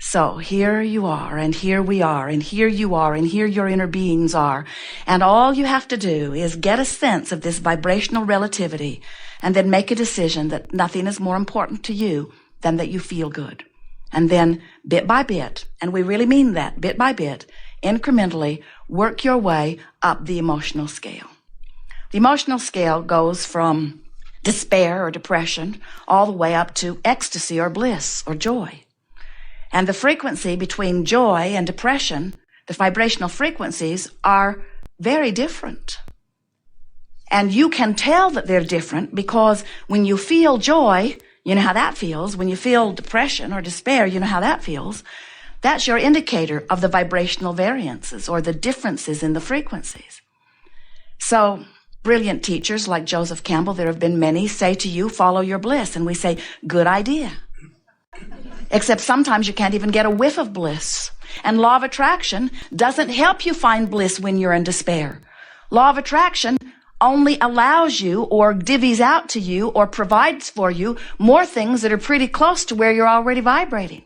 So here you are, and here we are, and here you are, and here your inner beings are. And all you have to do is get a sense of this vibrational relativity and then make a decision that nothing is more important to you than that you feel good. And then bit by bit, and we really mean that, bit by bit, incrementally work your way up the emotional scale. The emotional scale goes from despair or depression all the way up to ecstasy or bliss or joy. And the frequency between joy and depression, the vibrational frequencies, are very different. And you can tell that they're different because when you feel joy, you know how that feels. When you feel depression or despair, you know how that feels. That's your indicator of the vibrational variances or the differences in the frequencies. So brilliant teachers like Joseph Campbell, there have been many, say to you, follow your bliss. And we say, good idea. Except sometimes you can't even get a whiff of bliss. And law of attraction doesn't help you find bliss when you're in despair. Law of attraction only allows you or divvies out to you or provides for you more things that are pretty close to where you're already vibrating.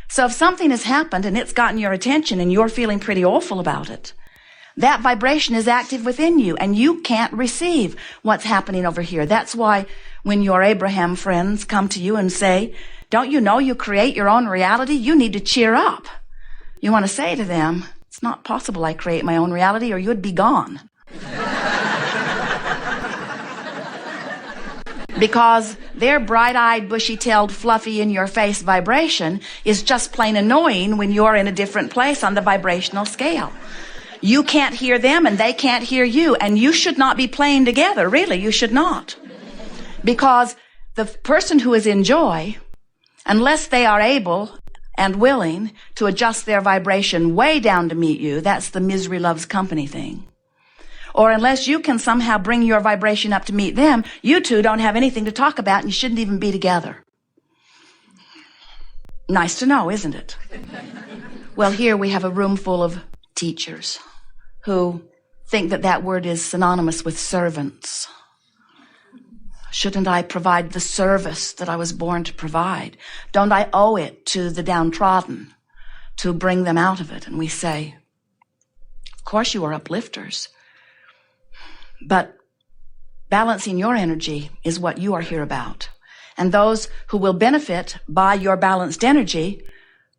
So if something has happened and it's gotten your attention and you're feeling pretty awful about it, that vibration is active within you and you can't receive what's happening over here. That's why when your Abraham friends come to you and say, don't you know you create your own reality? You need to cheer up. You want to say to them, it's not possible I create my own reality or you'd be gone. Because their bright-eyed, bushy-tailed, fluffy, in-your-face vibration is just plain annoying when you're in a different place on the vibrational scale. You can't hear them and they can't hear you, and you should not be playing together. Really, you should not. Because the person who is in joy, unless they are able and willing to adjust their vibration way down to meet you, that's the misery loves company thing. Or unless you can somehow bring your vibration up to meet them, you two don't have anything to talk about and you shouldn't even be together. Nice to know, isn't it? Well, here we have a room full of teachers who think that that word is synonymous with servants. Shouldn't I provide the service that I was born to provide? Don't I owe it to the downtrodden to bring them out of it? And we say, of course you are uplifters. But balancing your energy is what you are here about. And those who will benefit by your balanced energy,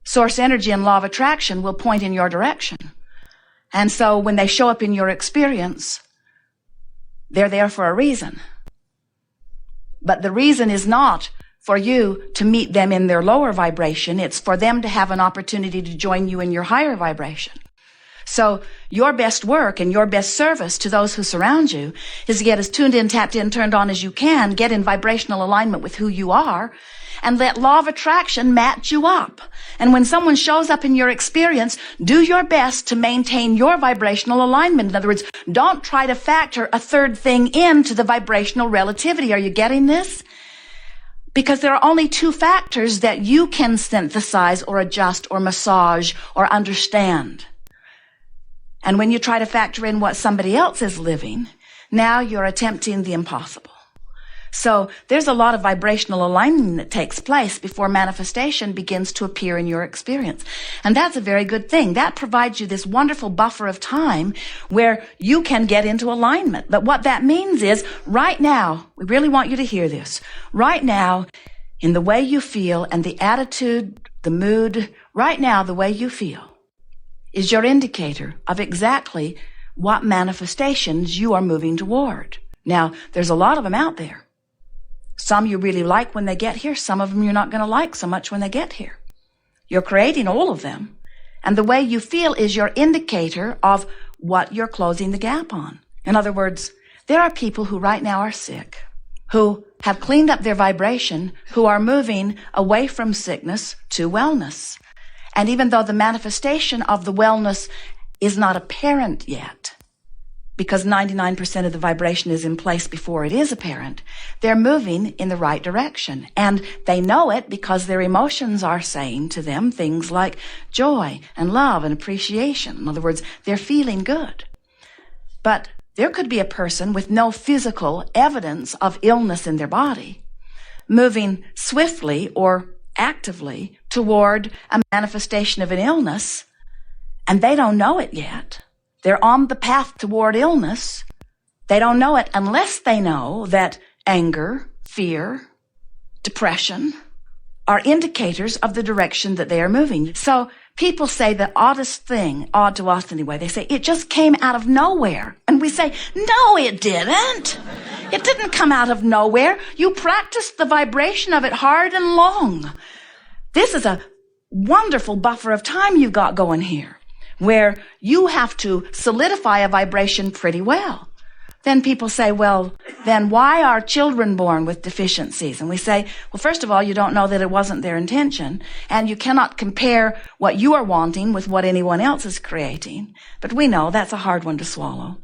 source energy and law of attraction will point in your direction. And so when they show up in your experience, they're there for a reason. But the reason is not for you to meet them in their lower vibration. It's for them to have an opportunity to join you in your higher vibration. So your best work and your best service to those who surround you is to get as tuned in, tapped in, turned on as you can, get in vibrational alignment with who you are, and let law of attraction match you up. And when someone shows up in your experience, do your best to maintain your vibrational alignment. In other words, don't try to factor a third thing into the vibrational relativity. Are you getting this? Because there are only two factors that you can synthesize or adjust or massage or understand. And when you try to factor in what somebody else is living, now you're attempting the impossible. So there's a lot of vibrational alignment that takes place before manifestation begins to appear in your experience. And that's a very good thing. That provides you this wonderful buffer of time where you can get into alignment. But what that means is right now, we really want you to hear this. Right now, in the way you feel and the attitude, the mood, right now, the way you feel is your indicator of exactly what manifestations you are moving toward. Now, there's a lot of them out there. Some you really like when they get here. Some of them you're not going to like so much when they get here. You're creating all of them. And the way you feel is your indicator of what you're closing the gap on. In other words, there are people who right now are sick, who have cleaned up their vibration, who are moving away from sickness to wellness. And even though the manifestation of the wellness is not apparent yet, because 99% of the vibration is in place before it is apparent, they're moving in the right direction. And they know it because their emotions are saying to them things like joy and love and appreciation. In other words, they're feeling good. But there could be a person with no physical evidence of illness in their body, moving swiftly or actively toward a manifestation of an illness, and they don't know it yet. They're on the path toward illness. They don't know it unless they know that anger, fear, depression are indicators of the direction that they are moving. So people say the oddest thing, odd to us anyway, they say, it just came out of nowhere. And we say, no, it didn't. It didn't come out of nowhere. You practiced the vibration of it hard and long. This is a wonderful buffer of time you've got going here, where you have to solidify a vibration pretty well. Then people say, well, then why are children born with deficiencies? And we say, well, first of all, you don't know that it wasn't their intention, and you cannot compare what you are wanting with what anyone else is creating. But we know that's a hard one to swallow.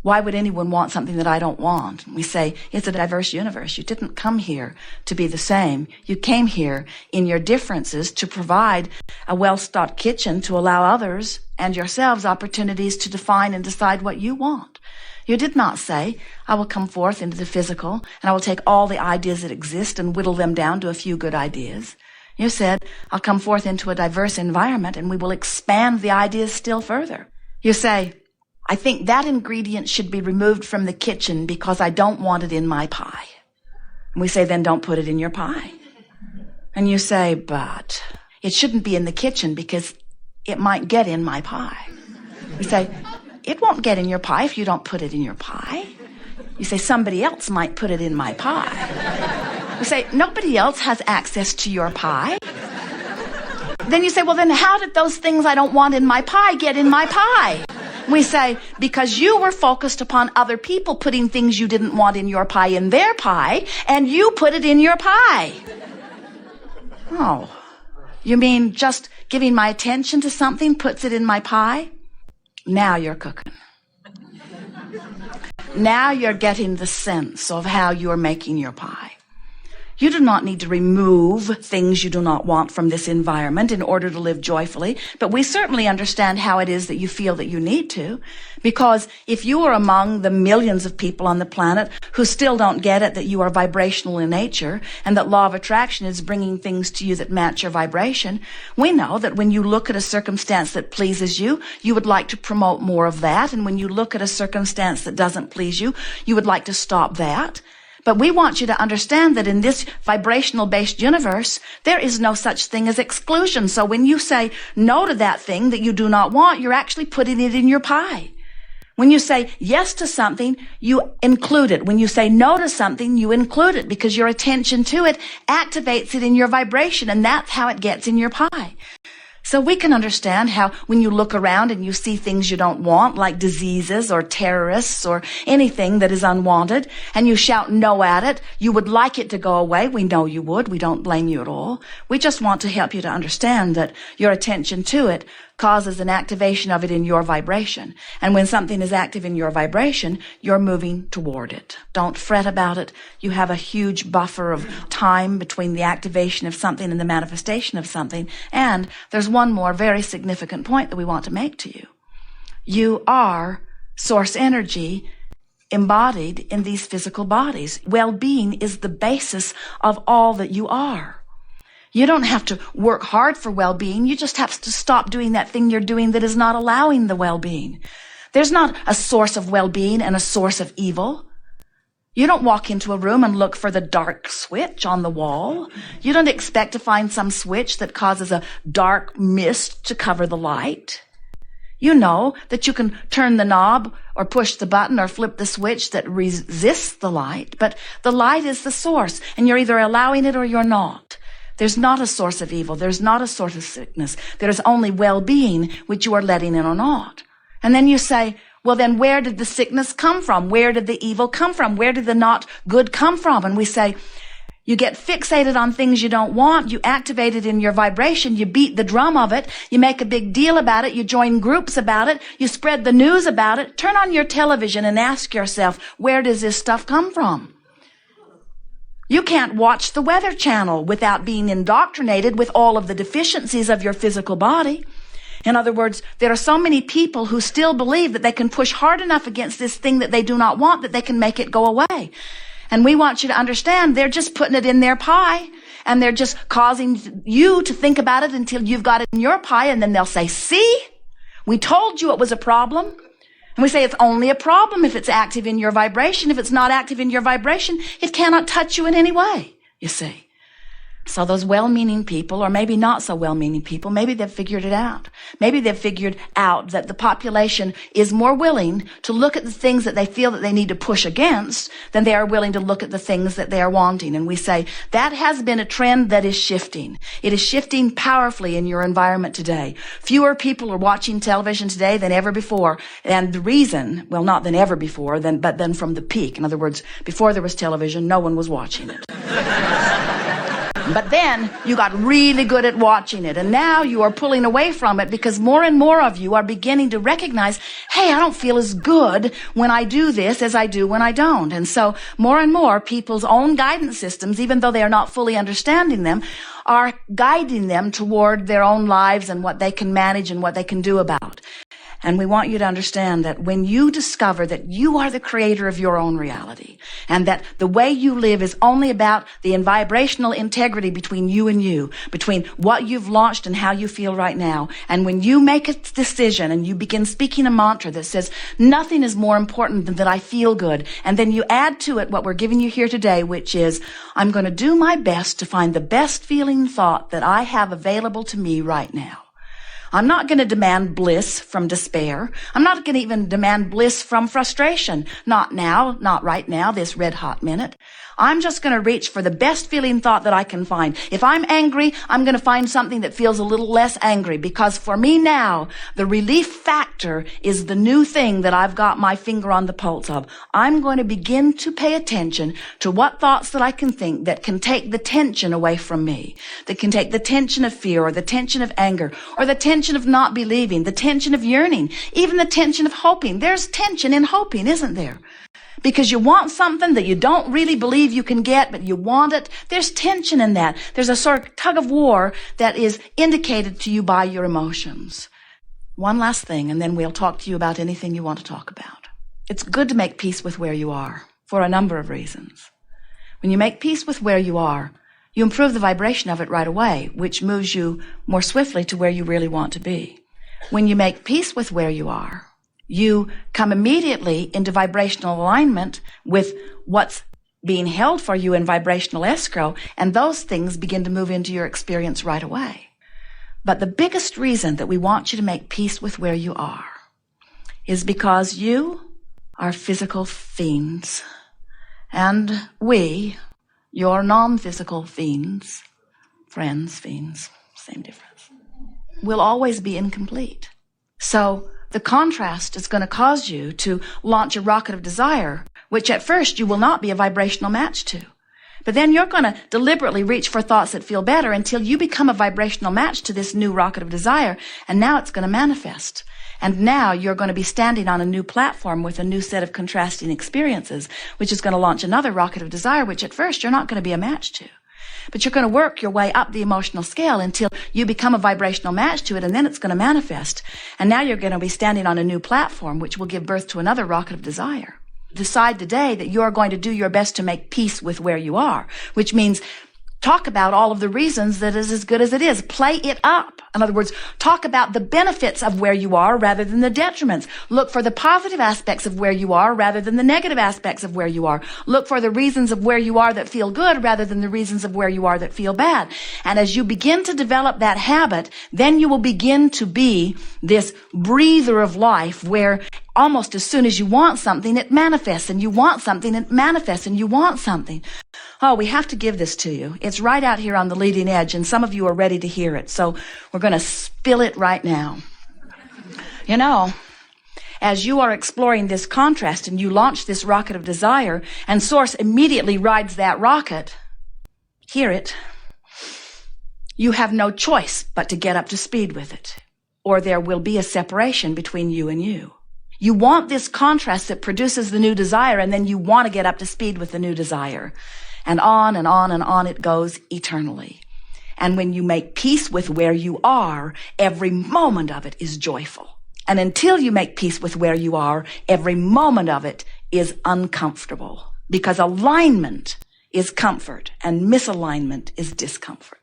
Why would anyone want something that I don't want? We say, it's a diverse universe. You didn't come here to be the same. You came here in your differences to provide a well-stocked kitchen to allow others and yourselves opportunities to define and decide what you want. You did not say, I will come forth into the physical and I will take all the ideas that exist and whittle them down to a few good ideas. You said, I'll come forth into a diverse environment and we will expand the ideas still further. You say, I think that ingredient should be removed from the kitchen because I don't want it in my pie. And we say, then don't put it in your pie. And you say, but it shouldn't be in the kitchen because it might get in my pie. We say, it won't get in your pie if you don't put it in your pie. You say, somebody else might put it in my pie. We say, nobody else has access to your pie. Then you say, well, then how did those things I don't want in my pie get in my pie? We say, because you were focused upon other people putting things you didn't want in your pie in their pie, and you put it in your pie. Oh, you mean just giving my attention to something puts it in my pie? Now you're cooking. Now you're getting the sense of how you're making your pie. You do not need to remove things you do not want from this environment in order to live joyfully, but we certainly understand how it is that you feel that you need to, because if you are among the millions of people on the planet who still don't get it that you are vibrational in nature and that law of attraction is bringing things to you that match your vibration, we know that when you look at a circumstance that pleases you, you would like to promote more of that, and when you look at a circumstance that doesn't please you, you would like to stop that. But we want you to understand that in this vibrational-based universe, there is no such thing as exclusion. So when you say no to that thing that you do not want, you're actually putting it in your pie. When you say yes to something, you include it. When you say no to something, you include it because your attention to it activates it in your vibration, and that's how it gets in your pie. So we can understand how when you look around and you see things you don't want, like diseases or terrorists or anything that is unwanted, and you shout no at it, you would like it to go away. We know you would. We don't blame you at all. We just want to help you to understand that your attention to it causes an activation of it in your vibration. And when something is active in your vibration, you're moving toward it. Don't fret about it. You have a huge buffer of time between the activation of something and the manifestation of something. And there's one more very significant point that we want to make to you. You are source energy embodied in these physical bodies. Well-being is the basis of all that you are. You don't have to work hard for well-being. You just have to stop doing that thing you're doing that is not allowing the well-being. There's not a source of well-being and a source of evil. You don't walk into a room and look for the dark switch on the wall. You don't expect to find some switch that causes a dark mist to cover the light. You know that you can turn the knob or push the button or flip the switch that resists the light, but the light is the source, and you're either allowing it or you're not. There's not a source of evil. There's not a source of sickness. There's only well-being, which you are letting in or not. And then you say, well, then where did the sickness come from? Where did the evil come from? Where did the not good come from? And we say, you get fixated on things you don't want. You activate it in your vibration. You beat the drum of it. You make a big deal about it. You join groups about it. You spread the news about it. Turn on your television and ask yourself, where does this stuff come from? You can't watch the Weather Channel without being indoctrinated with all of the deficiencies of your physical body. In other words, there are so many people who still believe that they can push hard enough against this thing that they do not want that they can make it go away. And we want you to understand they're just putting it in their pie. and they're just causing you to think about it until you've got it in your pie, and then they'll say, see, we told you it was a problem. And we say it's only a problem if it's active in your vibration. If it's not active in your vibration, it cannot touch you in any way, you see. So those well-meaning people, or maybe not so well-meaning people, maybe they've figured it out. Maybe they've figured out that the population is more willing to look at the things that they feel that they need to push against than they are willing to look at the things that they are wanting. And we say that has been a trend that is shifting. It is shifting powerfully in your environment today. Fewer people are watching television today than ever before. And the reason, well, not than ever before, but then from the peak. In other words, before there was television, no one was watching it. But then you got really good at watching it, and now you are pulling away from it because more and more of you are beginning to recognize, hey, I don't feel as good when I do this as I do when I don't. And so more and more people's own guidance systems, even though they are not fully understanding them, are guiding them toward their own lives and what they can manage and what they can do about. And we want you to understand that when you discover that you are the creator of your own reality, and that the way you live is only about the vibrational integrity between you and you, between what you've launched and how you feel right now. And when you make a decision and you begin speaking a mantra that says, nothing is more important than that I feel good, and then you add to it what we're giving you here today, which is, I'm going to do my best to find the best feeling thought that I have available to me right now. I'm not going to demand bliss from despair. I'm not going to even demand bliss from frustration. Not now, not right now, this red hot minute. I'm just going to reach for the best feeling thought that I can find. If I'm angry, I'm going to find something that feels a little less angry, because for me now, the relief factor is the new thing that I've got my finger on the pulse of. I'm going to begin to pay attention to what thoughts that I can think that can take the tension away from me, that can take the tension of fear or the tension of anger or the tension of not believing, the tension of yearning, even the tension of hoping. There's tension in hoping, isn't there? Because you want something that you don't really believe you can get, but you want it. There's tension in that. There's a sort of tug of war that is indicated to you by your emotions. One last thing, and then we'll talk to you about anything you want to talk about. It's good to make peace with where you are for a number of reasons. When you make peace with where you are, you improve the vibration of it right away, which moves you more swiftly to where you really want to be. When you make peace with where you are, you come immediately into vibrational alignment with what's being held for you in vibrational escrow, and those things begin to move into your experience right away. But the biggest reason that we want you to make peace with where you are is because you are physical fiends, and we, your non-physical fiends, friends, fiends, same difference, will always be incomplete. So the contrast is going to cause you to launch a rocket of desire, which at first you will not be a vibrational match to. But then you're going to deliberately reach for thoughts that feel better until you become a vibrational match to this new rocket of desire, and now it's going to manifest. And now you're going to be standing on a new platform with a new set of contrasting experiences, which is going to launch another rocket of desire, which at first you're not going to be a match to. But you're going to work your way up the emotional scale until you become a vibrational match to it, and then it's going to manifest. And now you're going to be standing on a new platform, which will give birth to another rocket of desire. Decide today that you're going to do your best to make peace with where you are, which means talk about all of the reasons that is as good as it is. Play it up. In other words, talk about the benefits of where you are rather than the detriments. Look for the positive aspects of where you are rather than the negative aspects of where you are. Look for the reasons of where you are that feel good rather than the reasons of where you are that feel bad. And as you begin to develop that habit, then you will begin to be this breather of life where almost as soon as you want something, it manifests, and you want something, it manifests, and you want something. Oh, we have to give this to you. It's right out here on the leading edge, and some of you are ready to hear it. So we're going to spill it right now. You know, as you are exploring this contrast and you launch this rocket of desire, and Source immediately rides that rocket, hear it, you have no choice but to get up to speed with it, or there will be a separation between you and you. You want this contrast that produces the new desire, and then you want to get up to speed with the new desire. And on and on and on it goes eternally. And when you make peace with where you are, every moment of it is joyful. And until you make peace with where you are, every moment of it is uncomfortable. Because alignment is comfort, and misalignment is discomfort.